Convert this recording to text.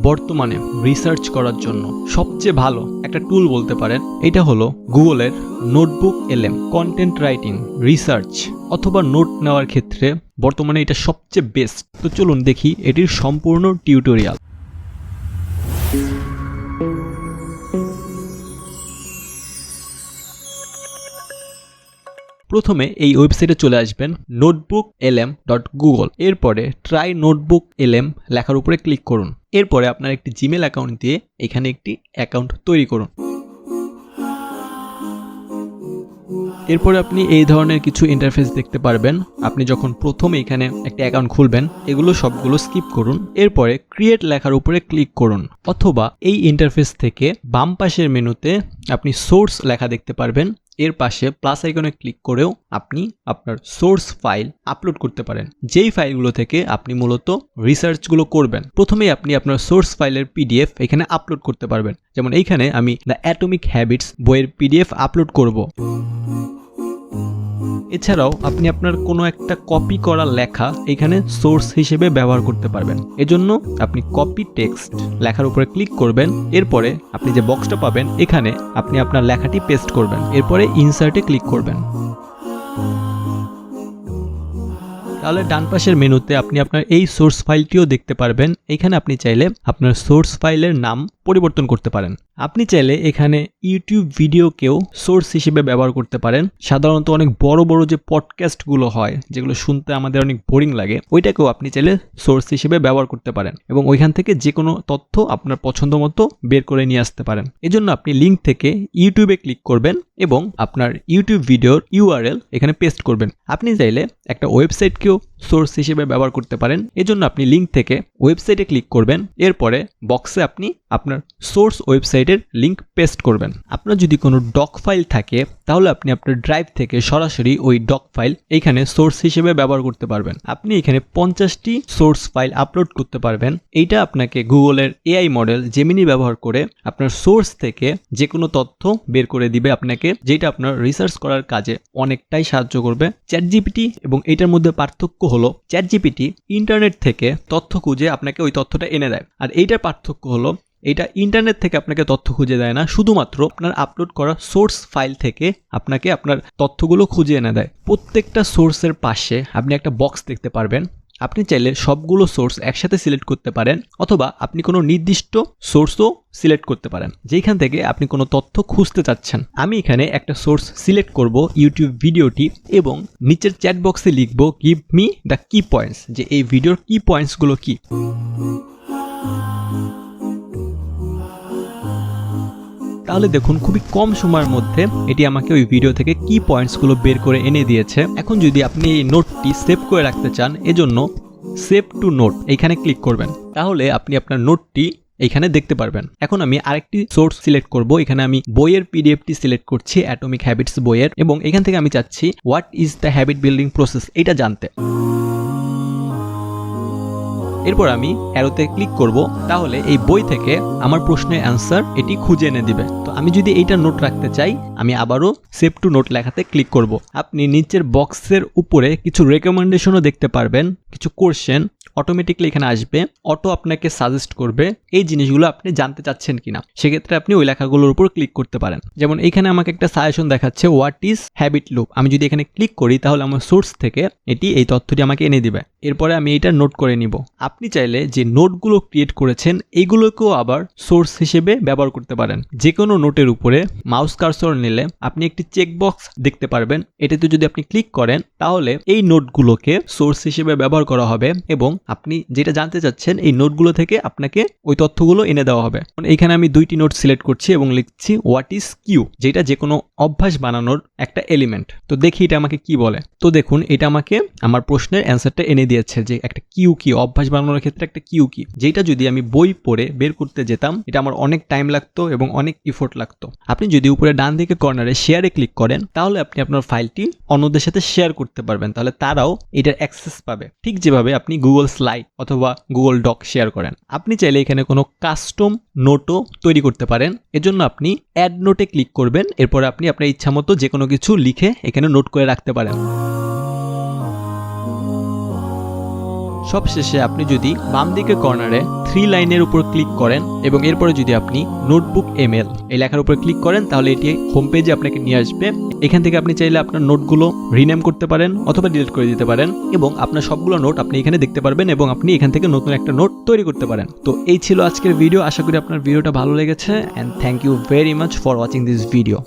বর্তমানে রিসার্চ করার জন্য সবচেয়ে ভালো একটা টুল বলতে পারেন। এটা হলো গুগলের নোটবুকলম। কন্টেন্ট রাইটিং, রিসার্চ অথবা নোট নেওয়ার ক্ষেত্রে বর্তমানে এটা সবচেয়ে বেস্ট। তো চলুন দেখি এটির সম্পূর্ণ টিউটোরিয়াল। প্রথমে এই ওয়েবসাইটে চলে আসবেন notebooklm.google। এরপরে ট্রাই নোটবুকলম লেখার উপরে ক্লিক করুন। এরপরে আপনার একটি জিমেল অ্যাকাউন্ট দিয়ে এখানে একটি অ্যাকাউন্ট তৈরি করুন। এরপরে আপনি এই ধরনের কিছু ইন্টারফেস দেখতে পারবেন। আপনি যখন প্রথমে এখানে একটা অ্যাকাউন্ট খুলবেন এগুলো সবগুলো স্কিপ করুন। এরপরে ক্রিয়েট লেখার উপরে ক্লিক করুন, অথবা এই ইন্টারফেস থেকে বাম পাশের মেনুতে আপনি সোর্স লেখা দেখতে পারবেন। এর পাশে প্লাস আইকনে ক্লিক করেও আপনি আপনার সোর্স ফাইল আপলোড করতে পারেন, যেই ফাইলগুলো থেকে আপনি মূলত রিসার্চগুলো করবেন। প্রথমেই আপনি আপনার সোর্স ফাইলের পিডিএফ এখানে আপলোড করতে পারবেন। যেমন এইখানে আমি দ্য অ্যাটমিক হ্যাবিটস বইয়ের পিডিএফ আপলোড করব। এছাড়াও আপনি আপনার কোনো একটা কপি করা লেখা এখানে সোর্স হিসেবে ব্যবহার করতে পারবেন। এজন্য আপনি কপি টেক্সট লেখার উপরে ক্লিক করবেন। এরপরে আপনি যে বক্সটা পাবেন এখানে আপনি আপনার লেখাটি পেস্ট করবেন। এরপরে ইনসার্টে ক্লিক করবেন। তাহলে ডান পাশের মেনুতে আপনি আপনার এই সোর্স ফাইলটিও দেখতে পারবেন। এখানে আপনি চাইলে আপনার সোর্স ফাইলের নাম পরিবর্তন করতে পারেন। আপনি চাইলে এখানে ইউটিউব ভিডিওকেও সোর্স হিসেবে ব্যবহার করতে পারেন। সাধারণত অনেক বড় বড় যে পডকাস্টগুলো হয়, যেগুলো শুনতে আমাদের অনেক বোরিং লাগে, ওইটাকেও আপনি চাইলে সোর্স হিসেবে ব্যবহার করতে পারেন এবং ওইখান থেকে যে কোনো তথ্য আপনার পছন্দ মতো বের করে নিয়ে আসতে পারেন। এজন্য আপনি লিঙ্ক থেকে ইউটিউবে ক্লিক করবেন এবং আপনার ইউটিউব ভিডিওর ইউআরএল এখানে পেস্ট করবেন। আপনি চাইলে একটা ওয়েবসাইটকেও সোর্স হিসেবে ব্যবহার করতে পারেন। এজন্য আপনি লিঙ্ক থেকে ওয়েবসাইটে ক্লিক করবেন। এরপরে বক্সে আপনি আপনার সোর্স ওয়েবসাইটের লিঙ্ক পেস্ট করবেন। আপনার যদি কোনো ডক ফাইল থাকে তাহলে আপনি আপনার ড্রাইভ থেকে সরাসরি ওই ডক ফাইল এইখানে সোর্স হিসেবে ব্যবহার করতে পারবেন। আপনি এখানে 50টি সোর্স ফাইল আপলোড করতে পারবেন। এইটা আপনাকে গুগলের এআই মডেল জেমিনি ব্যবহার করে আপনার সোর্স থেকে যে কোনো তথ্য বের করে দিবে আপনাকে, যেটা আপনার রিসার্চ করার কাজে অনেকটাই সাহায্য করবে। চ্যাটজিপিটি এবং এটার মধ্যে পার্থক্য হলো চ্যাটজিপিটি ইন্টারনেট থেকে তথ্য খুঁজে আপনাকে ওই তথ্যটা এনে দেয়, আর এইটার পার্থক্য হলো এটা ইন্টারনেট থেকে আপনাকে তথ্য খুঁজে দেয় না, শুধুমাত্র আপনার আপলোড করা সোর্স ফাইল থেকে আপনাকে আপনার তথ্যগুলো খুঁজে এনে দেয়। প্রত্যেকটা সোর্সের পাশে আপনি একটা বক্স দেখতে পারবেন। আপনি চাইলে সবগুলো সোর্স একসাথে সিলেক্ট করতে পারেন, অথবা আপনি কোনো নির্দিষ্ট সোর্সও সিলেক্ট করতে পারেন যেখান থেকে আপনি কোনো তথ্য খুঁজতে চাচ্ছেন। আমি এখানে একটা সোর্স সিলেক্ট করব, ইউটিউব ভিডিওটি, এবং নিচের চ্যাট বক্সে লিখব গিভ মি দ্য কি পয়েন্টস, যে এই ভিডিওর কি পয়েন্টসগুলো কি। তাহলে দেখুন খুবই কম সময়ের মধ্যে এটি আমাকে ওই ভিডিও থেকে কি পয়েন্টসগুলো বের করে এনে দিয়েছে। এখন যদি আপনি এই নোটটি সেভ করে রাখতে চান, এজন্য সেভ টু নোট এইখানে ক্লিক করবেন। তাহলে আপনি আপনার নোটটি এইখানে দেখতে পারবেন। এখন আমি আরেকটি সোর্স সিলেক্ট করব। এখানে আমি বইয়ের পিডিএফটি সিলেক্ট করছি, অ্যাটমিক হ্যাবিটস বইয়ের, এবং এখান থেকে আমি চাচ্ছি what is the habit building process এটা জানতে। এরপর আমি অ্যারোতে ক্লিক করব। তাহলে এই বই থেকে আমার প্রশ্নের অ্যান্সার এটি খুঁজে এনে দিবে। তো আমি যদি এইটা নোট রাখতে চাই, আমি আবারও সেভ টু নোট লেখাতে ক্লিক করব। আপনি নিচের বক্সের উপরে কিছু রেকমেন্ডেশনও দেখতে পারবেন, কিছু কোশ্চেন অটোমেটিকলি এখানে আসবে, অটো আপনাকে সাজেস্ট করবে এই জিনিসগুলো আপনি জানতে চাচ্ছেন কিনা। সেক্ষেত্রে আপনি ওই লেখাগুলোর উপর ক্লিক করতে পারেন। যেমন এইখানে আমাকে একটা সাজেশন দেখাচ্ছে হোয়াট ইজ হ্যাবিট লুপ। আমি যদি এখানে ক্লিক করি তাহলে আমার সোর্স থেকে এটি এই তথ্যটি আমাকে এনে দিবে। এরপরে আমি এটা নোট করে নিব। আপনি চাইলে যে নোটগুলো ক্রিয়েট করেছেন এইগুলোকেও আবার সোর্স হিসেবে ব্যবহার করতে পারেন। যে কোনো নোটের উপরে মাউস কার্সর নিলে আপনি একটি চেকবক্স দেখতে পারবেন। এটাতে যদি আপনি ক্লিক করেন তাহলে এই নোটগুলোকে সোর্স হিসেবে ব্যবহার করা হবে এবং আপনি যেটা জানতে চাচ্ছেন এই নোটগুলো থেকে আপনাকে ওই তথ্যগুলো এনে দেওয়া হবে। এখানে আমি 2টি নোট সিলেক্ট করছি এবং লিখছি হোয়াট ইজ কিউ, যেটা যে কোনো অভ্যাস বানানোর একটা এলিমেন্ট। তো দেখি এটা আমাকে কি বলে। তো দেখুন এটা আমাকে আমার প্রশ্নের অ্যান্সারটা এনে দিয়েছে যে একটা কিউ কি, অভ্যাস বানানোর ক্ষেত্রে একটা কিউ কি, যেটা যদি আমি বই পড়ে বের করতে যেতাম এটা আমার অনেক টাইম লাগতো এবং অনেক ইফোর্ট লাগতো। আপনি যদি উপরে ডান দিকে কর্নারে শেয়ারে ক্লিক করেন তাহলে আপনি আপনার ফাইলটি অন্যদের সাথে শেয়ার করতে পারবেন, তাহলে তারাও এটার অ্যাক্সেস পাবে। ঠিক যেভাবে আপনি গুগল স্লাইড অথবা গুগল ডক শেয়ার করেন। আপনি চাইলে এখানে কোনো কাস্টম নোটও তৈরি করতে পারেন। এজন্য আপনি অ্যাড নোটে ক্লিক করবেন। এরপর আপনি আপনার ইচ্ছা মতো যে কোনো কিছু লিখে এখানে নোট করে রাখতে পারেন। সবশেষে আপনি যদি বাম দিকে কর্নারে 3 লাইনের উপর ক্লিক করেন এবং এরপরে যদি আপনি নোটবুক এমএল এই লেখার উপর ক্লিক করেন তাহলে এটি হোম পেজে আপনাকে নিয়ে আসবে। এখান থেকে আপনি চাইলে আপনার নোটগুলো রিনেম করতে পারেন অথবা ডিলিট করে দিতে পারেন এবং আপনার সবগুলো নোট আপনি এখানে দেখতে পারবেন এবং আপনি এখান থেকে নতুন একটা নোট তৈরি করতে পারেন। তো এই ছিল আজকের ভিডিও। আশা করি আপনার ভিডিওটা ভালো লেগেছে, and thank you very much for watching this video.